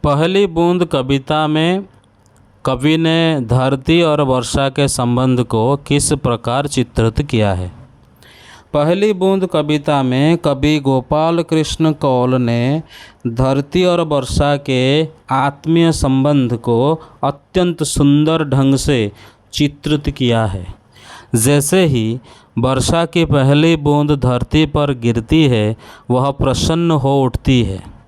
पहली बूंद कविता में कवि ने धरती और वर्षा के संबंध को किस प्रकार चित्रित किया है। पहली बूंद कविता में कवि गोपाल कृष्ण कौल ने धरती और वर्षा के आत्मीय संबंध को अत्यंत सुंदर ढंग से चित्रित किया है। जैसे ही वर्षा की पहली बूंद धरती पर गिरती है वह प्रसन्न हो उठती है,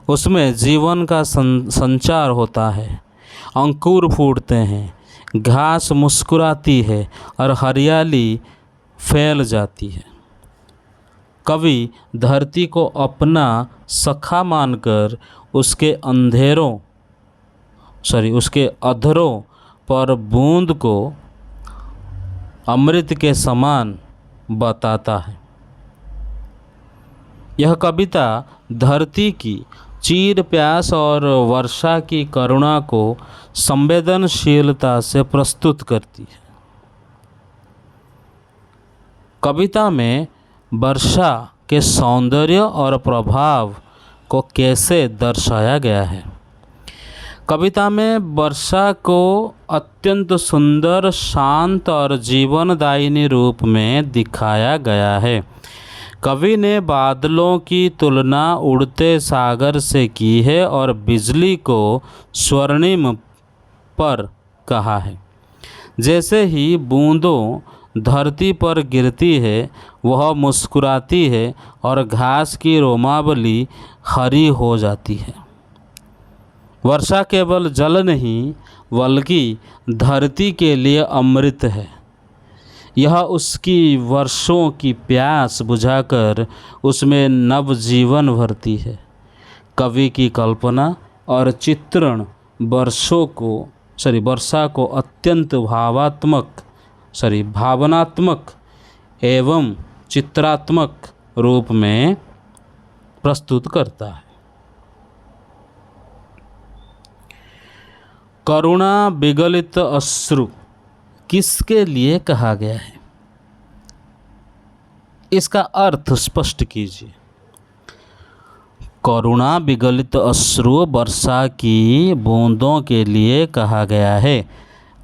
उसमें जीवन का संचार होता है, अंकुर फूटते हैं, घास मुस्कुराती है और हरियाली फैल जाती है। कवि धरती को अपना सखा मानकर उसके अधरों पर बूंद को अमृत के समान बताता है। यह कविता धरती की चीर प्यास और वर्षा की करुणा को संवेदनशीलता से प्रस्तुत करती है। कविता में वर्षा के सौंदर्य और प्रभाव को कैसे दर्शाया गया है। कविता में वर्षा को अत्यंत सुंदर, शांत और जीवनदायिनी रूप में दिखाया गया है। कवि ने बादलों की तुलना उड़ते सागर से की है और बिजली को स्वर्णिम पर कहा है। जैसे ही बूंदों धरती पर गिरती है वह मुस्कुराती है और घास की रोमावली हरी हो जाती है। वर्षा केवल जल नहीं बल्कि धरती के लिए अमृत है। यह उसकी वर्षों की प्यास बुझाकर उसमें नवजीवन भरती है। कवि की कल्पना और चित्रण वर्षा को अत्यंत भावनात्मक एवं चित्रात्मक रूप में प्रस्तुत करता है। करुणा विगलित अश्रु किसके लिए कहा गया है, इसका अर्थ स्पष्ट कीजिए। करुणा विगलित अश्रु वर्षा की बूंदों के लिए कहा गया है।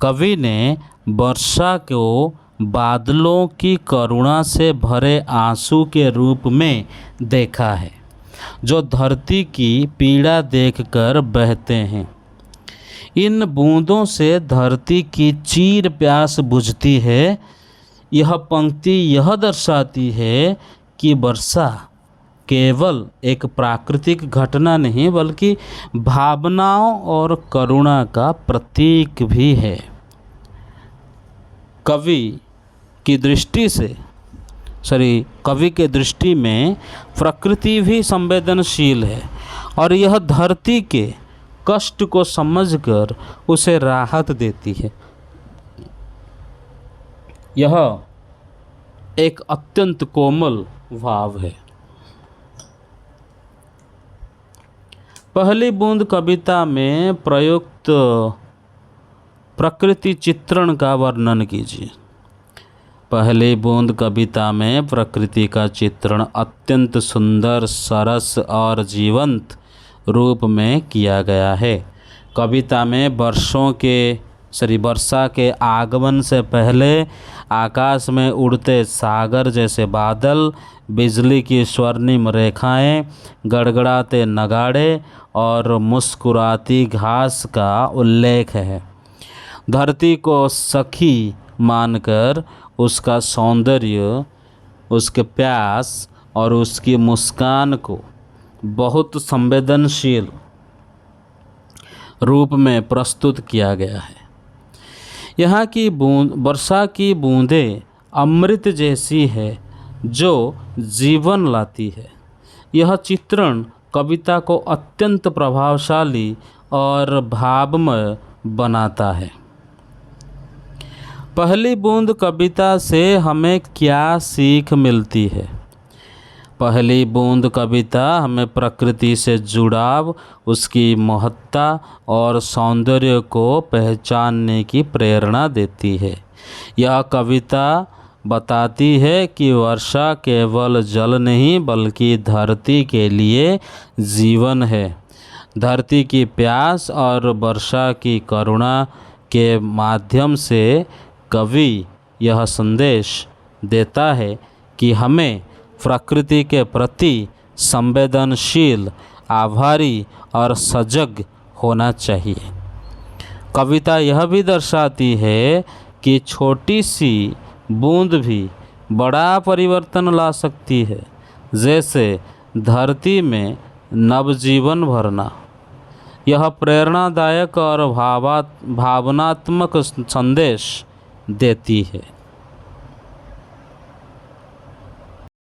कवि ने वर्षा को बादलों की करुणा से भरे आंसू के रूप में देखा है, जो धरती की पीड़ा देखकर बहते हैं। इन बूंदों से धरती की चीर प्यास बुझती है। यह पंक्ति यह दर्शाती है कि वर्षा केवल एक प्राकृतिक घटना नहीं बल्कि भावनाओं और करुणा का प्रतीक भी है। कवि की दृष्टि में प्रकृति भी संवेदनशील है और यह धरती के कष्ट को समझकर उसे राहत देती है। यह एक अत्यंत कोमल भाव है। पहली बूंद कविता में प्रयुक्त प्रकृति चित्रण का वर्णन कीजिए। पहली बूंद कविता में प्रकृति का चित्रण अत्यंत सुंदर, सरस और जीवंत रूप में किया गया है। कविता में वर्षा के आगमन से पहले आकाश में उड़ते सागर जैसे बादल, बिजली की स्वर्णिम रेखाएं, गड़गड़ाते नगाड़े और मुस्कुराती घास का उल्लेख है। धरती को सखी मानकर उसका सौंदर्य, उसके प्यास और उसकी मुस्कान को बहुत संवेदनशील रूप में प्रस्तुत किया गया है। यहाँ की वर्षा की बूंदें अमृत जैसी है जो जीवन लाती है। यह चित्रण कविता को अत्यंत प्रभावशाली और भावमय बनाता है। पहली बूंद कविता से हमें क्या सीख मिलती है। पहली बूंद कविता हमें प्रकृति से जुड़ाव, उसकी महत्ता और सौंदर्य को पहचानने की प्रेरणा देती है। यह कविता बताती है कि वर्षा केवल जल नहीं बल्कि धरती के लिए जीवन है। धरती की प्यास और वर्षा की करुणा के माध्यम से कवि यह संदेश देता है कि हमें प्रकृति के प्रति संवेदनशील, आभारी और सजग होना चाहिए। कविता यह भी दर्शाती है कि छोटी सी बूंद भी बड़ा परिवर्तन ला सकती है, जैसे धरती में नवजीवन भरना। यह प्रेरणादायक और भावनात्मक संदेश देती है।